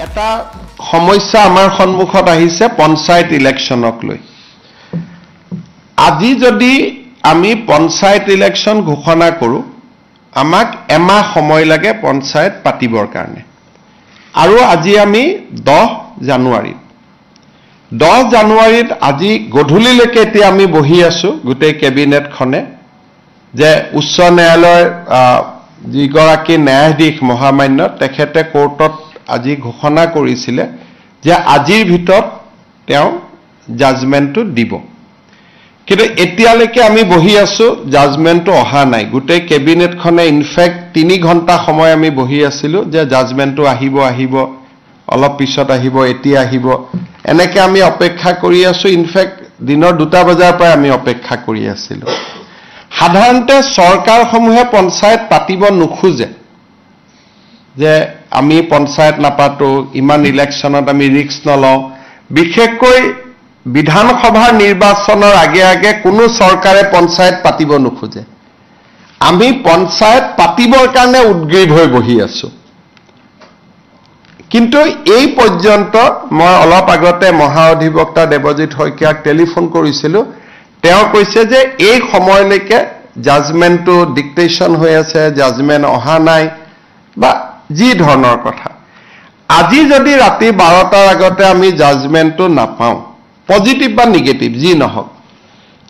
এটা সমস্যা আমাৰ সন্মুখত আহিছে পঞ্চায়ত ইলেকশ্যনক লৈ আজি যদি আমি পঞ্চায়ত ইলেকশ্যন ঘোষণা কৰো আমাক এমাহ সময় লাগে পঞ্চায়ত পাতিবৰ কাৰণে আৰু আজি আমি 10 জানুৱাৰীত আজি গধূলিলৈকে এতিয়া আমি বহি আছো গোটেই কেবিনেটখনে যে উচ্চ ন্যায়ালয়ৰ যিগৰাকী ন্যায়াধীশ মহামান্য তেখেতে কোৰ্টত আজি ঘোষণা কৰিছিলে যে আজিৰ ভিতৰত তেওঁ জাজমেন্টটো দিব কিন্তু এতিয়ালৈকে আমি বহি আছো জাজমেন্টটো অহা নাই গোটেই কেবিনেটখনে ইনফেক্ট 3 ঘণ্টা সময় আমি বহি আছিলো যে জাজমেন্টটো আহিব অলপ পিছত আহিব এতিয়া আহিব এনেকে আমি অপেক্ষা কৰি আছো ইনফেক্ট দিনৰ 2টা বজাৰ পৰা আমি অপেক্ষা কৰি আছিলো সাধাৰণতে চৰকাৰসমূহে পঞ্চায়ত পাতিব নোখোজে যে আমি পঞ্চায়ত নাপাতো ইমান ইলেকশ্যনত আমি ৰিস্ক নলওঁ বিশেষকৈ বিধানসভাৰ নিৰ্বাচনৰ আগে কোনো চৰকাৰে পঞ্চায়ত পাতিব নোখোজে আমি পঞ্চায়ত পাতিবৰ কাৰণে উদ্গ্ৰীৱ হৈ বহি আছো কিন্তু এই পৰ্যন্ত মই অলপ আগতে মহা অধিবক্তা দেৱজিৎ শইকীয়াক টেলিফোন কৰিছিলো তেওঁ কৈছে যে এই সময়লৈকে জাজমেন্টটো ডিক্টেশন হৈ আছে জাজমেন্ট অহা নাই বা যি ধৰণৰ কথা আজি যদি ৰাতি 12টাৰ আগতে আমি জাজমেন্টটো নাপাওঁ পজিটিভ বা নেগেটিভ যি নহওক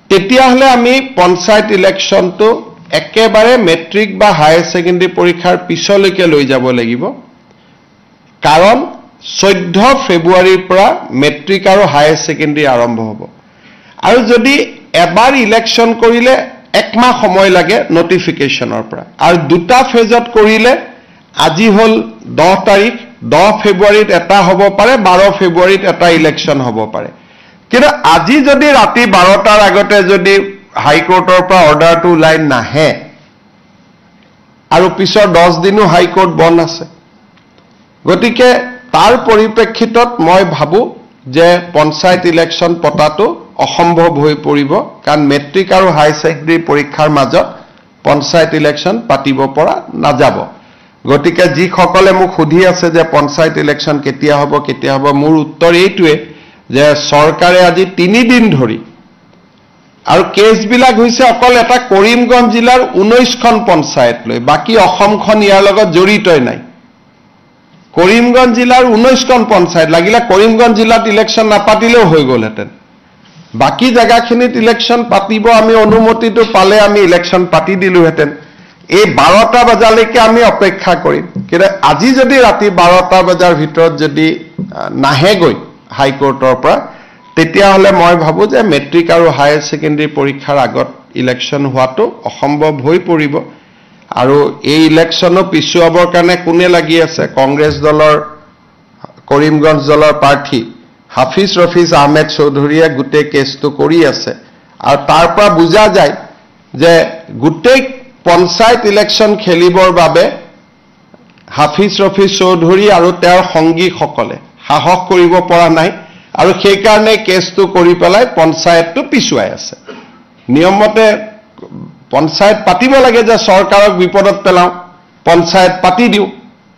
তেতিয়াহলে আমি পঞ্চায়ত ইলেকশ্যনটো একেবাৰে মেট্ৰিক বা হায়াৰ সেকেন্ডাৰী পৰীক্ষাৰ পিছলৈকে লৈ যাব লাগিব কাৰণ 14 ফেব্ৰুৱাৰীৰ পৰা মেট্ৰিক আৰু হায়াৰ সেকেন্ডাৰী আৰম্ভ হ'ব আৰু যদি এবাৰ ইলেকশ্যন কৰিলে একমাহ সময় লাগে নটিফিকেশনৰ পৰা আৰু দুটা ফেজত কৰিলে আজি হল 10 তাৰিখ 10 ফেব্ৰুৱাৰীত এটা হ'ব পাৰে 12 ফেব্ৰুৱাৰীত এটা ইলেকশ্যন হ'ব পাৰে কিন্তু আজি যদি ৰাতি 12টাৰ আগতে যদি হাইকোৰ্টৰ পৰা অৰ্ডাৰটো ওলাই নাহে আৰু পিছৰ 10 দিনো হাইকোৰ্ট বন্ধ আছে গতিকে তাৰ পৰিপ্ৰেক্ষিতত মই ভাবো যে পঞ্চায়ত ইলেকশ্যন পতাটো অসম্ভৱ হৈ পৰিব কাৰণ মেট্ৰিক আৰু হাই সেকেন্ডাৰী পৰীক্ষাৰ মাজত পঞ্চায়ত ইলেকশ্যন পাতিব পৰা নাযাব গতিকে যি সকলে মোক সুধি আছে যে পঞ্চায়ত ইলেকশ্যন কেতিয়া হ'ব মোৰ উত্তৰ এইটোৱে যে চৰকাৰে আজি 3 দিন ধৰি আৰু কেছবিলাক হৈছে অকল এটা কৰিমগঞ্জ জিলাৰ 19খন পঞ্চায়ত লৈ বাকি অসমখন ইয়াৰ লগত জড়িতই নাই কৰিমগঞ্জ জিলাৰ 19খন পঞ্চায়ত লাগিলে কৰিমগঞ্জ জিলাত ইলেকশ্যন নাপাতিলেও হৈ গ'লহেঁতেন বাকি জায়গাখিনিত ইলেকশ্যন পাতিব আমি অনুমতিটো পালে আমি ইলেকশ্যন পাতি দিলোহেঁতেন এই 12টা বজালৈকে আমি অপেক্ষা কৰিম কিন্তু আজি যদি ৰাতি 12টা বজাৰ ভিতৰত যদি নাহেগৈ হাইকোৰ্টৰ পৰা তেতিয়াহলে মই ভাবো যে মেট্ৰিক আৰু হায়াৰ সেকেন্ডাৰী পৰীক্ষাৰ আগত ইলেকশ্যন হোৱাটো অসম্ভৱ হৈ পৰিব আৰু এই ইলেকশ্যনো পিছুৱাবৰ কাৰণে কোনে লাগি আছে কংগ্ৰেছ দলৰ কৰিমগঞ্জ দলৰ প্ৰাৰ্থী হাফিজ ৰফিজ আহমেদ চৌধুৰীয়ে গোটেই কেছটো কৰি আছে আৰু তাৰ পৰা বুজা যায় যে গোটেই পঞ্চায়ত ইলেকশ্যন খেলিবৰ বাবে হাফিজ ৰফিজ চৌধুৰী আৰু তেওঁৰ সংগীসকলে সাহস কৰিব পৰা নাই আৰু সেই কাৰণে কেছটো কৰি পেলাই পঞ্চায়তটো পিছুৱাই আছে নিয়মমতে পঞ্চায়ত পাতিব লাগে যে চৰকাৰক বিপদত পেলাও পঞ্চায়ত পাতি দিও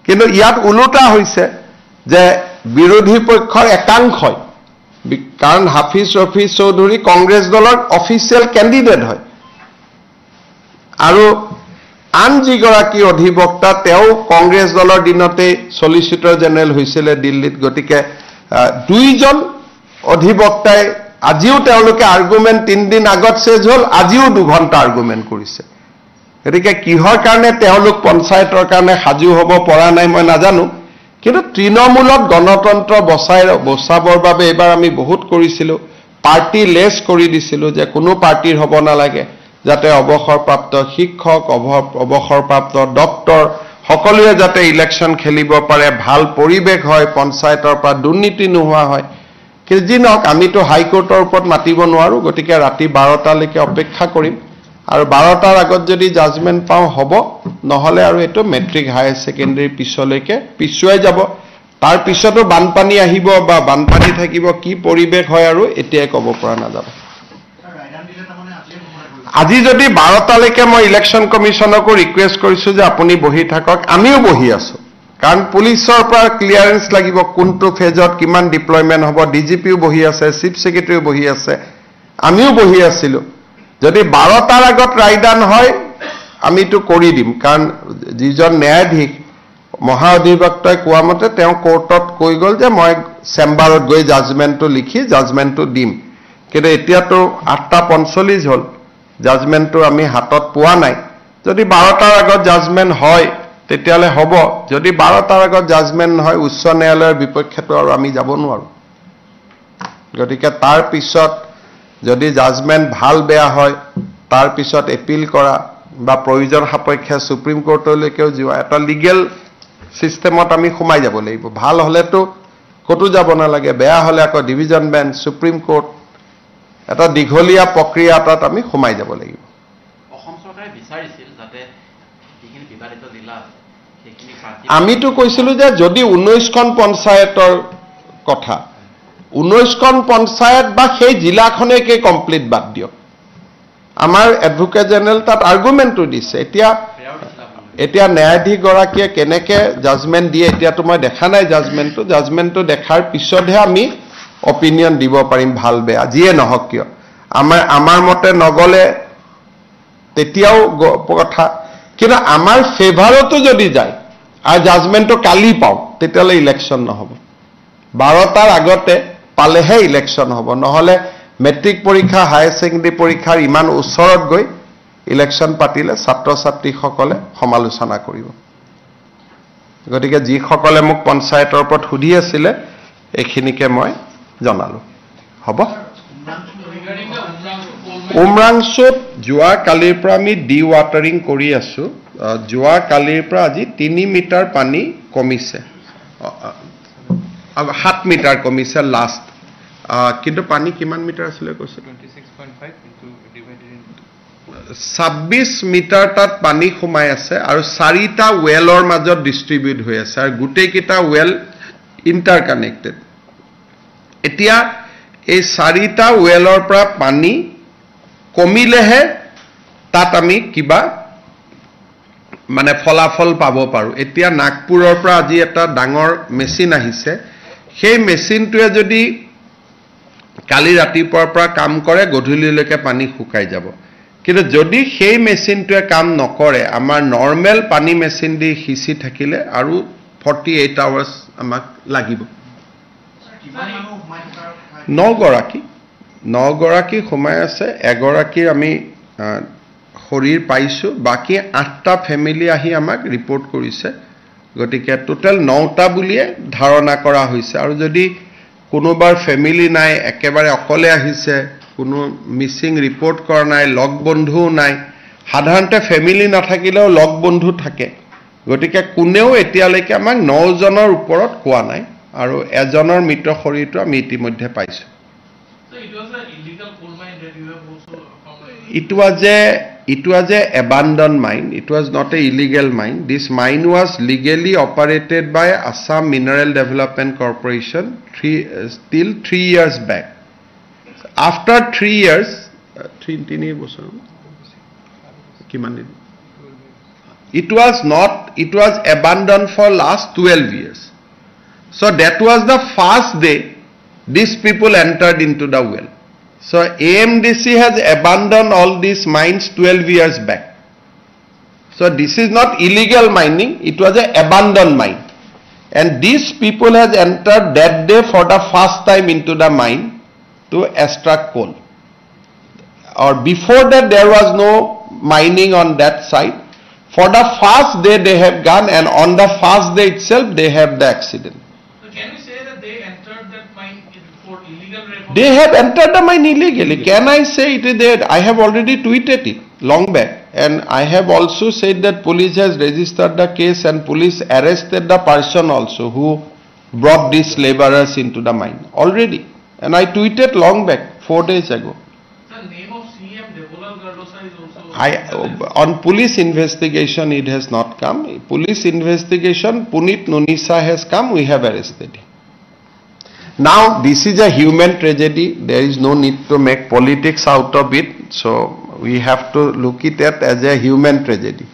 কিন্তু ইয়াত উলুটা হৈছে যে বিৰোধী পক্ষৰ একাংশই কাৰণ হাফিজ ৰফিজ চৌধুৰী কংগ্ৰেছ দলৰ অফিচিয়েল কেণ্ডিডেট হয় আৰু আন যিগৰাকী অধিবক্তা তেওঁ কংগ্ৰেছ দলৰ দিনতে সলিচিটৰ জেনেৰেল হৈছিল দিল্লীত গতিকে দুইজন অধিবক্তাই আজিও তেওঁলোকে আৰ্গুমেন্ট 3 দিন আগত শেষ হল আজিও 2 ঘণ্টা আৰ্গুমেন্ট কৰিছে গতিকে কিহৰ কাৰণে তেওঁলোক পঞ্চায়তৰ কাৰণে সাজু হ'ব পৰা নাই মই নাজানো কিন্তু তৃণমূলত গণতন্ত্ৰ বচাবৰ বাবে এবাৰ আমি বহুত কৰিছিলো পাৰ্টি লেছ কৰি দিছিলো যে কোনো পাৰ্টিৰ হ'ব নালাগে যাতে অৱসৰপ্ৰাপ্ত শিক্ষক অৱসৰপ্ৰাপ্ত ডক্টৰ সকলোৱে যাতে ইলেকশ্যন খেলিব পাৰে ভাল পৰিৱেশ হয় পঞ্চায়তৰ পৰা দুৰ্নীতি নোহোৱা হয় কিন্তু যি নহওক আমিতো হাইকোৰ্টৰ ওপৰত মাতিব নোৱাৰো গতিকে ৰাতি 12টালৈকে অপেক্ষা কৰিম আৰু 12টাৰ আগত যদি জাজমেন্ট পাওঁ হ'ব নহলে আৰু এটো মেট্ৰিক হায়াৰ সেকেন্ডাৰী পিছলৈকে পিছুৱাই যাব তাৰ পিছতো বানপানী আহিব বা বানপানী থাকিব কি পৰিৱেশ হয় আৰু এতিয়াই ক'ব পৰা নাযাব আজি যদি 12টালৈকে মই ইলেকশ্যন কমিশনকো ৰিকুৱেষ্ট কৰিছো যে আপুনি বহি থাকক আমিও বহি আছো কাৰণ পুলিচৰ পৰা ক্লিয়াৰেন্স লাগিব কোনটো ফেজত কিমান ডিপ্লয়মেন্ট হ'ব ডিজিপিও বহি আছে চিফ সেক্ৰেটাৰীও বহি আছে আমিও বহি আছিলো যদি 12টাৰ আগত ৰায়দান হয় আমিটো কৰি দিম কাৰণ যিজন ন্যায়াধীশ মহা অধিবক্তাই কোৱা মতে তেওঁ কোৰ্টত কৈ গল যে মই চেম্বাৰত গৈ জাজমেন্টটো লিখি জাজমেন্টটো দিম কিন্তু এতিয়াতো 8:45 হল জাজমেন্টটো আমি হাতত পোৱা নাই যদি 12টাৰ আগত জাজমেন্ট হয় তেতিয়ালে হ'ব যদি 12টাৰ আগত জাজমেন্ট নহয় উচ্চ ন্যায়ালয়ৰ বিপক্ষেটো আৰু আমি যাব নোৱাৰো গতিকে তাৰ পিছত যদি জাজমেন্ট ভাল বেয়া হয় তাৰ পিছত এপিল কৰা বা প্ৰয়োজন সাপেক্ষে সুপ্ৰিম কোৰ্টলৈকেও যোৱা এটা লিগেল সিস্টেমত আমি সোমাই যাব লাগিব ভাল হলেতো কতো যাব নালাগে বেয়া হলে আকৌ ডিভিজন বেঞ্চ সুপ্ৰিম কোৰ্ট এটা দীঘলীয়া প্ৰক্ৰিয়া এটাত আমি সোমাই যাব লাগিব অসম চৰকাৰে বিচাৰিছিল যাতে যিখিনি বিবাদিত জিলা সেইখিনি আমিতো কৈছিলো যে যদি 19খন পঞ্চায়তৰ কথা 19খন পঞ্চায়ত বা সেই জিলাখনেকে কমপ্লিট বাদ দিয়ক আমাৰ এডভোকেট জেনেৰেল তাত আৰ্গুমেন্টটো দিছে এতিয়া ন্যায়াধীশ গৰাকীয়ে কেনেকে জাজমেন্ট দিয়ে এতিয়াতো মই দেখা নাই জাজমেন্টটো দেখাৰ পিছতহে আমি অপিনিয়ন দিব পাৰিম ভাল বেয়া যিয়ে নহওক কিয় আমাৰ মতে নগলে তেতিয়াও কথা কিন্তু আমাৰ ফেভাৰতো যদি যায় আৰু জাজমেন্টটো কালি পাও তেতিয়ালে ইলেকশন নহব 12টাৰ আগতে পালেহে ইলেকশন হ'ব নহলে মেট্ৰিক পৰীক্ষা হায়াৰ সেকেন্ডাৰী পৰীক্ষাৰ ইমান ওচৰত গৈ ইলেকশন পাতিলে ছাত্ৰ ছাত্ৰীসকলে সমালোচনা কৰিব গতিকে যিসকলে মোক পঞ্চায়তৰ ওপৰত সুধি আছিল এইখিনিকে মই জনালো হ'ব উমৰাংচুত যোৱা কালিৰ পৰা আমি ডি ৱাটাৰিং কৰি আছো যোৱা কালিৰ পৰা আজি 3 মিটাৰ পানী কমিছে 7 মিটাৰ কমিছে লাষ্ট কিন্তু পানী কিমান মিটাৰ আছিল কৈছে 26.5 into divided into 26 মিটাৰ তাত পানী সোমাই আছে আৰু 4টা ওয়েলৰ মাজত ডিস্ট্ৰিবিউট হৈ আছে আৰু গোটেইকেইটা ওয়েল ইন্টাৰকানেক্টেড এতিয়া এই 4টা ওয়েলৰ পৰা পানী কমিলেহে তাত আমি কিবা মানে ফলাফল পাব পাৰো এতিয়া নাগপুৰৰ পৰা আজি এটা ডাঙৰ মেচিন আহিছে সেই মেচিনটোৱে যদি কালি ৰাতিপুৱাৰ পৰা কাম কৰে গধূলিলৈকে পানী শুকাই যাব কিন্তু যদি সেই মেচিনটোৱে কাম নকৰে আমাৰ নৰমেল পানী মেচিন দি হিচি থাকিলে আৰু 48 আৱাৰ্স আমাক লাগিব 9 গৰাকী সোমাই আছে এগৰাকীৰ আমি শৰীৰ পাইছো বাকি 8টা ফ্যামিলি আহি আমাক ৰিপৰ্ট কৰিছে গতিকে টোটাল 9টা বুলিয়ে ধাৰণা কৰা হৈছে আৰু যদি কোনোবাৰ ফ্যামিলি নাই একেবাৰে অকলে আহিছে কোনো মিসিং ৰিপৰ্ট কৰা নাই লগ বন্ধু নাই সাধাৰণতে ফ্যামিলি নাথাকিলেও লগ বন্ধু থাকে গতিকে কোনেও এতিয়ালৈকে আমাক 9 জনৰ ওপৰত কোৱা নাই আৰু এজনৰ মৃত শৰীৰটো আমি ইতিমধ্যে পাইছো It was a abandoned mine. It was not a illegal mine. This mine was legally operated by Assam Mineral Development Corporation till 3 years back. After 3 years, 3 বছৰ কিমান দিন it was abandoned for last 12 years. So that was the first day these people entered into the well. So AMDC has abandoned all these mines 12 years back. So this is not illegal mining, it was an abandoned mine. And these people has entered that day for the first time into the mine to extract coal. Or before that there was no mining on that site. For the first day they have gone and on the first day itself they have the accident. So can we say that they entered that mine for illegal removal? They have entered the mine illegally. Can I say it is there? I have already tweeted it long back. And I have also said that police has registered the case and police arrested the person also who brought these laborers into the mine already. And I tweeted long back, 4 days ago. The name of CM Devolal Gardosa is also... On police investigation it has not come. Police investigation, Punit Nunisa has come, we have arrested him. Now this is a human tragedy. There is no need to make politics out of it. So we have to look it at as a human tragedy.